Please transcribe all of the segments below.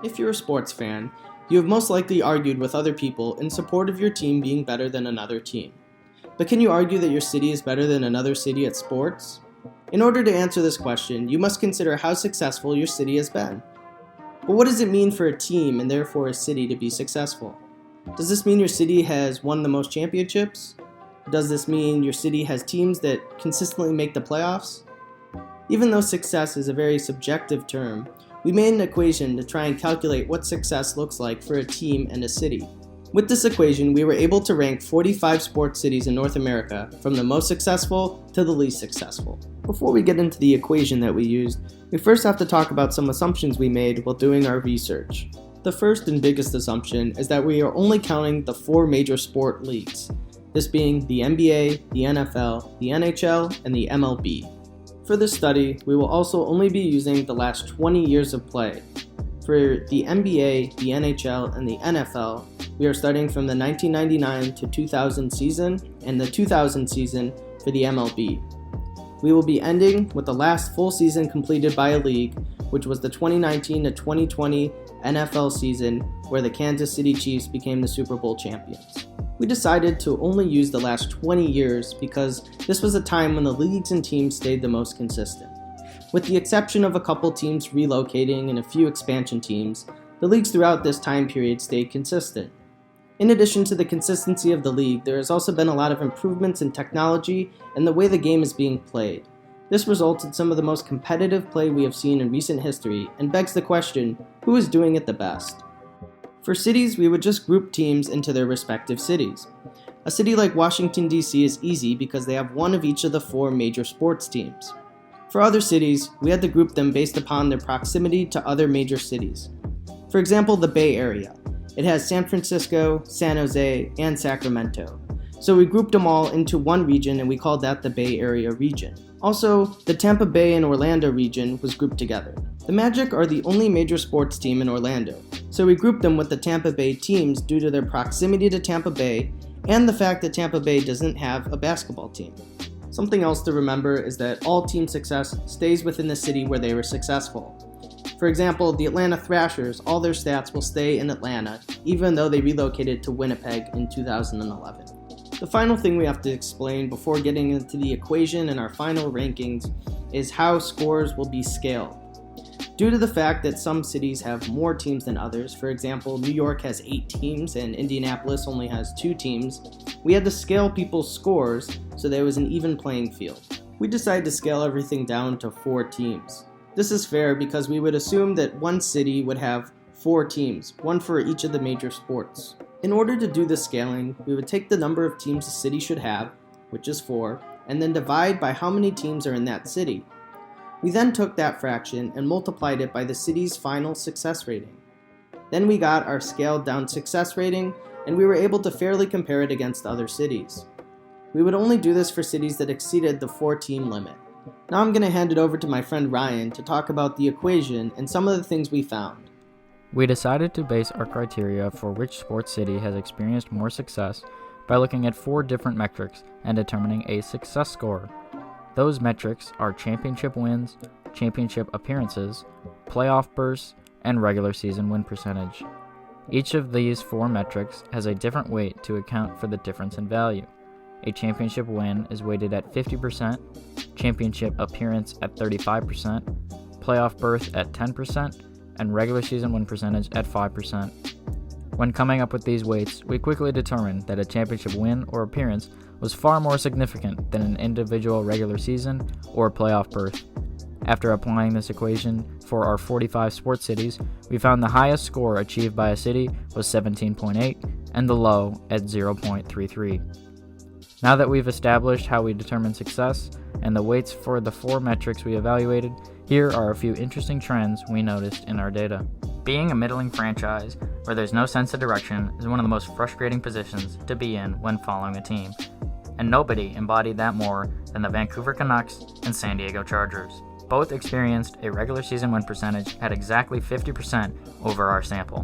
If you're a sports fan, you have most likely argued with other people in support of your team being better than another team. But can you argue that your city is better than another city at sports? In order to answer this question, you must consider how successful your city has been. But what does it mean for a team and therefore a city to be successful? Does this mean your city has won the most championships? Does this mean your city has teams that consistently make the playoffs? Even though success is a very subjective term, we made an equation to try and calculate what success looks like for a team and a city. With this equation, we were able to rank 45 sports cities in North America from the most successful to the least successful. Before we get into the equation that we used, we first have to talk about some assumptions we made while doing our research. The first and biggest assumption is that we are only counting the 4 major sport leagues, this being the NBA, the NFL, the NHL, and the MLB. For this study, we will also only be using the last 20 years of play. For the NBA, the NHL, and the NFL, we are starting from the 1999 to 2000 season and the 2000 season for the MLB. We will be ending with the last full season completed by a league, which was the 2019 to 2020 NFL season, where the Kansas City Chiefs became the Super Bowl champions. We decided to only use the last 20 years because this was a time when the leagues and teams stayed the most consistent. With the exception of a couple teams relocating and a few expansion teams, the leagues throughout this time period stayed consistent. In addition to the consistency of the league, there has also been a lot of improvements in technology and the way the game is being played. This results in some of the most competitive play we have seen in recent history and begs the question, who is doing it the best? For cities, we would just group teams into their respective cities. A city like Washington, D.C. is easy because they have one of each of the 4 major sports teams. For other cities, we had to group them based upon their proximity to other major cities. For example, the Bay Area. It has San Francisco, San Jose, and Sacramento. So we grouped them all into one region and we called that the Bay Area region. Also, the Tampa Bay and Orlando region was grouped together. The Magic are the only major sports team in Orlando, so we grouped them with the Tampa Bay teams due to their proximity to Tampa Bay and the fact that Tampa Bay doesn't have a basketball team. Something else to remember is that all team success stays within the city where they were successful. For example, the Atlanta Thrashers, all their stats will stay in Atlanta, even though they relocated to Winnipeg in 2011. The final thing we have to explain before getting into the equation and our final rankings is how scores will be scaled. Due to the fact that some cities have more teams than others, for example, New York has 8 teams and Indianapolis only has 2 teams, we had to scale people's scores so there was an even playing field. We decided to scale everything down to 4 teams. This is fair because we would assume that one city would have 4 teams, one for each of the major sports. In order to do the scaling, we would take the number of teams a city should have, which is 4, and then divide by how many teams are in that city. We then took that fraction and multiplied it by the city's final success rating. Then we got our scaled down success rating, and we were able to fairly compare it against other cities. We would only do this for cities that exceeded the 4-team limit. Now I'm going to hand it over to my friend Ryan to talk about the equation and some of the things we found. We decided to base our criteria for which sports city has experienced more success by looking at 4 different metrics and determining a success score. Those metrics are championship wins, championship appearances, playoff bursts, and regular season win percentage. Each of these 4 metrics has a different weight to account for the difference in value. A championship win is weighted at 50%, championship appearance at 35%, playoff berth at 10%, and regular season win percentage at 5%. When coming up with these weights, we quickly determined that a championship win or appearance was far more significant than an individual regular season or playoff berth. After applying this equation for our 45 sports cities, we found the highest score achieved by a city was 17.8 and the low at 0.33. Now that we've established how we determine success and the weights for the 4 metrics we evaluated, here are a few interesting trends we noticed in our data. Being a middling franchise where there's no sense of direction is one of the most frustrating positions to be in when following a team, and nobody embodied that more than the Vancouver Canucks and San Diego Chargers. Both experienced a regular season win percentage at exactly 50% over our sample.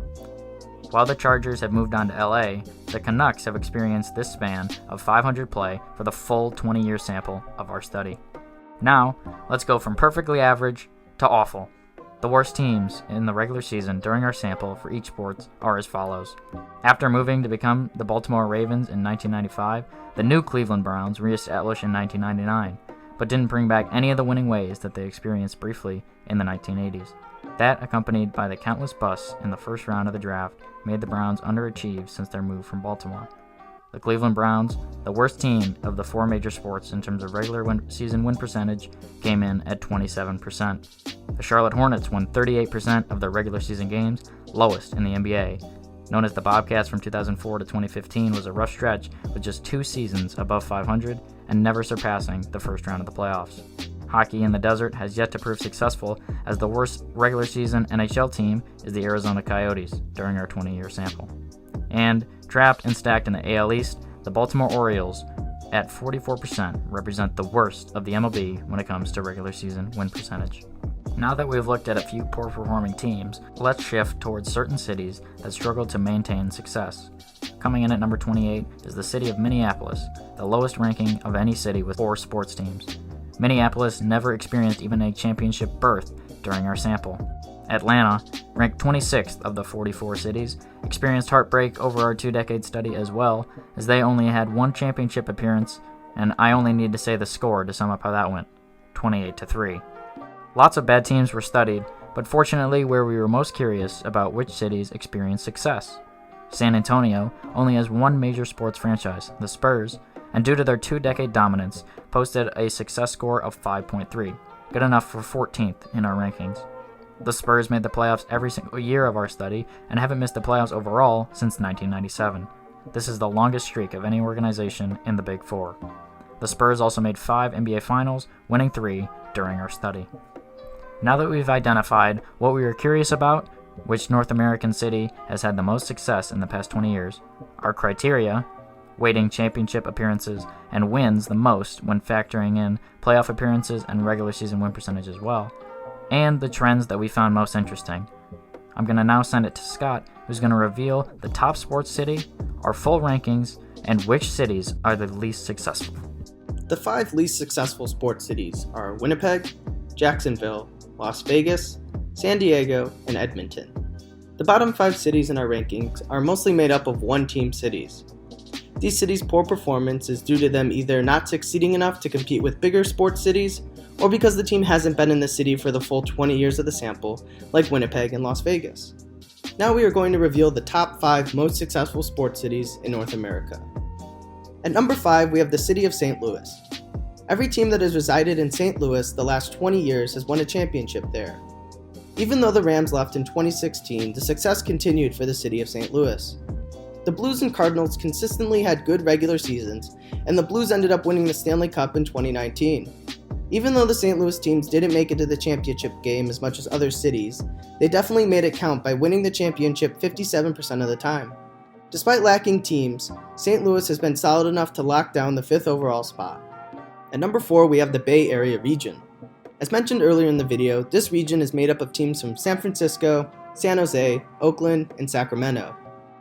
While the Chargers have moved on to LA, the Canucks have experienced this span of 500 play for the full 20-year sample of our study. Now, let's go from perfectly average to awful. The worst teams in the regular season during our sample for each sport are as follows. After moving to become the Baltimore Ravens in 1995, the new Cleveland Browns re-established in 1999, but didn't bring back any of the winning ways that they experienced briefly in the 1980s. That, accompanied by the countless busts in the first round of the draft, made the Browns underachieve since their move from Baltimore. The Cleveland Browns, the worst team of the four major sports in terms of regular season win percentage, came in at 27%. The Charlotte Hornets won 38% of their regular season games, lowest in the NBA. Known as the Bobcats from 2004 to 2015 was a rough stretch with just 2 seasons above 500 and never surpassing the first round of the playoffs. Hockey in the desert has yet to prove successful, as the worst regular season NHL team is the Arizona Coyotes during our 20-year sample. And trapped and stacked in the AL East, the Baltimore Orioles at 44% represent the worst of the MLB when it comes to regular season win percentage. Now that we've looked at a few poor performing teams, let's shift towards certain cities that struggle to maintain success. Coming in at number 28 is the city of Minneapolis, the lowest ranking of any city with 4 sports teams. Minneapolis never experienced even a championship berth during our sample. Atlanta, ranked 26th of the 44 cities, experienced heartbreak over our 2-decade study as well, as they only had 1 championship appearance, and I only need to say the score to sum up how that went, 28-3. Lots of bad teams were studied, but fortunately where we were most curious about which cities experienced success. San Antonio only has 1 major sports franchise, the Spurs, and due to their 2-decade dominance, posted a success score of 5.3, good enough for 14th in our rankings. The Spurs made the playoffs every single year of our study and haven't missed the playoffs overall since 1997. This is the longest streak of any organization in the Big Four. The Spurs also made 5 NBA Finals, winning 3 during our study. Now that we've identified what we were curious about, which North American city has had the most success in the past 20 years, our criteria, weighting championship appearances and wins the most when factoring in playoff appearances and regular season win percentage as well, and the trends that we found most interesting. I'm going to now send it to Scott, who's going to reveal the top sports city, our full rankings, and which cities are the least successful. The 5 least successful sports cities are Winnipeg, Jacksonville, Las Vegas, San Diego, and Edmonton. The bottom 5 cities in our rankings are mostly made up of 1-team cities. These cities' poor performance is due to them either not succeeding enough to compete with bigger sports cities, or because the team hasn't been in the city for the full 20 years of the sample, like Winnipeg and Las Vegas. Now we are going to reveal the top 5 most successful sports cities in North America. At number 5, we have the city of St. Louis. Every team that has resided in St. Louis the last 20 years has won a championship there. Even though the Rams left in 2016, the success continued for the city of St. Louis. The Blues and Cardinals consistently had good regular seasons, and the Blues ended up winning the Stanley Cup in 2019. Even though the St. Louis teams didn't make it to the championship game as much as other cities, they definitely made it count by winning the championship 57% of the time. Despite lacking teams, St. Louis has been solid enough to lock down the 5th overall spot. At number 4, we have the Bay Area region. As mentioned earlier in the video, this region is made up of teams from San Francisco, San Jose, Oakland, and Sacramento.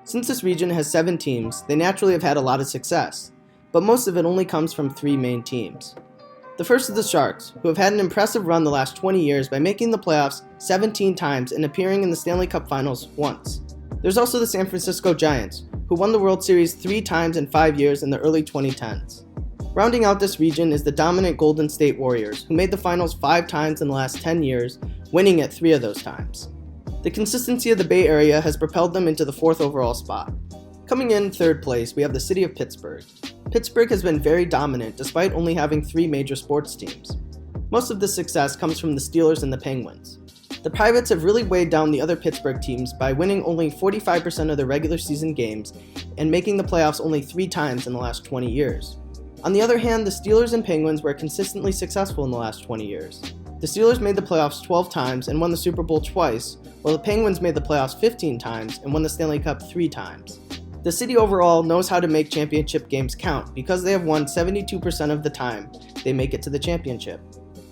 Since this region has 7 teams, they naturally have had a lot of success, but most of it only comes from 3 main teams. The first is the Sharks, who have had an impressive run the last 20 years by making the playoffs 17 times and appearing in the Stanley Cup Finals once. There's also the San Francisco Giants, who won the World Series 3 times in 5 years in the early 2010s. Rounding out this region is the dominant Golden State Warriors, who made the finals 5 times in the last 10 years, winning it 3 of those times. The consistency of the Bay Area has propelled them into the 4th overall spot. Coming in 3rd place, we have the city of Pittsburgh. Pittsburgh has been very dominant despite only having 3 major sports teams. Most of this success comes from the Steelers and the Penguins. The Pirates have really weighed down the other Pittsburgh teams by winning only 45% of their regular season games and making the playoffs only 3 times in the last 20 years. On the other hand, the Steelers and Penguins were consistently successful in the last 20 years. The Steelers made the playoffs 12 times and won the Super Bowl twice, while the Penguins made the playoffs 15 times and won the Stanley Cup 3 times. The city overall knows how to make championship games count because they have won 72% of the time they make it to the championship.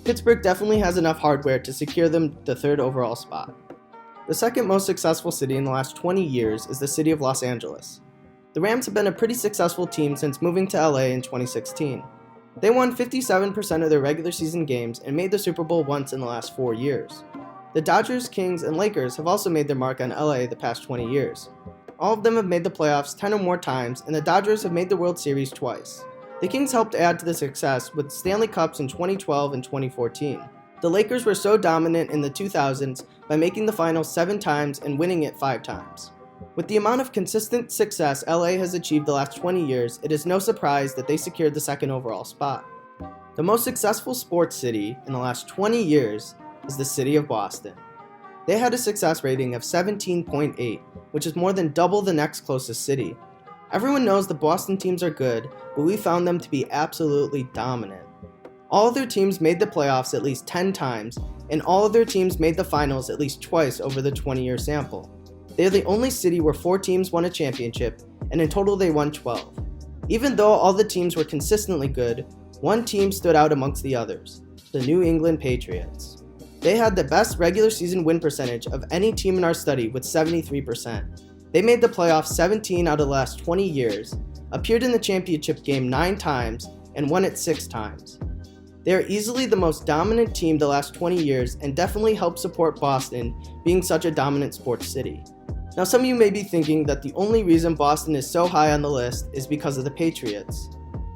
Pittsburgh definitely has enough hardware to secure them the 3rd overall spot. The second most successful city in the last 20 years is the city of Los Angeles. The Rams have been a pretty successful team since moving to LA in 2016. They won 57% of their regular season games and made the Super Bowl once in the last 4 years. The Dodgers, Kings, and Lakers have also made their mark on LA the past 20 years. All of them have made the playoffs 10 or more times, and the Dodgers have made the World Series twice. The Kings helped add to the success with Stanley Cups in 2012 and 2014. The Lakers were so dominant in the 2000s by making the finals 7 times and winning it 5 times. With the amount of consistent success LA has achieved the last 20 years, it is no surprise that they secured the second overall spot. The most successful sports city in the last 20 years is the city of Boston. They had a success rating of 17.8, which is more than double the next closest city. Everyone knows the Boston teams are good, but we found them to be absolutely dominant. All of their teams made the playoffs at least 10 times, and all of their teams made the finals at least twice over the 20-year sample. They are the only city where 4 teams won a championship, and in total they won 12. Even though all the teams were consistently good, one team stood out amongst the others, the New England Patriots. They had the best regular season win percentage of any team in our study with 73%. They made the playoffs 17 out of the last 20 years, appeared in the championship game 9 times, and won it 6 times. They are easily the most dominant team the last 20 years and definitely help support Boston being such a dominant sports city. Now some of you may be thinking that the only reason Boston is so high on the list is because of the Patriots.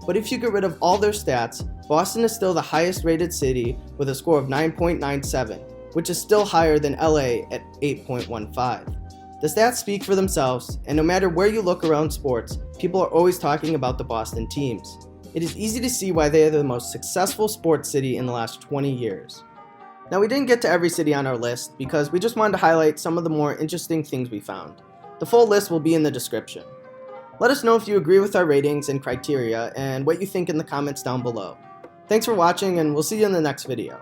But if you get rid of all their stats, Boston is still the highest rated city with a score of 9.97, which is still higher than LA at 8.15. The stats speak for themselves, and no matter where you look around sports, people are always talking about the Boston teams. It is easy to see why they are the most successful sports city in the last 20 years. Now we didn't get to every city on our list because we just wanted to highlight some of the more interesting things we found. The full list will be in the description. Let us know if you agree with our ratings and criteria and what you think in the comments down below. Thanks for watching, and we'll see you in the next video.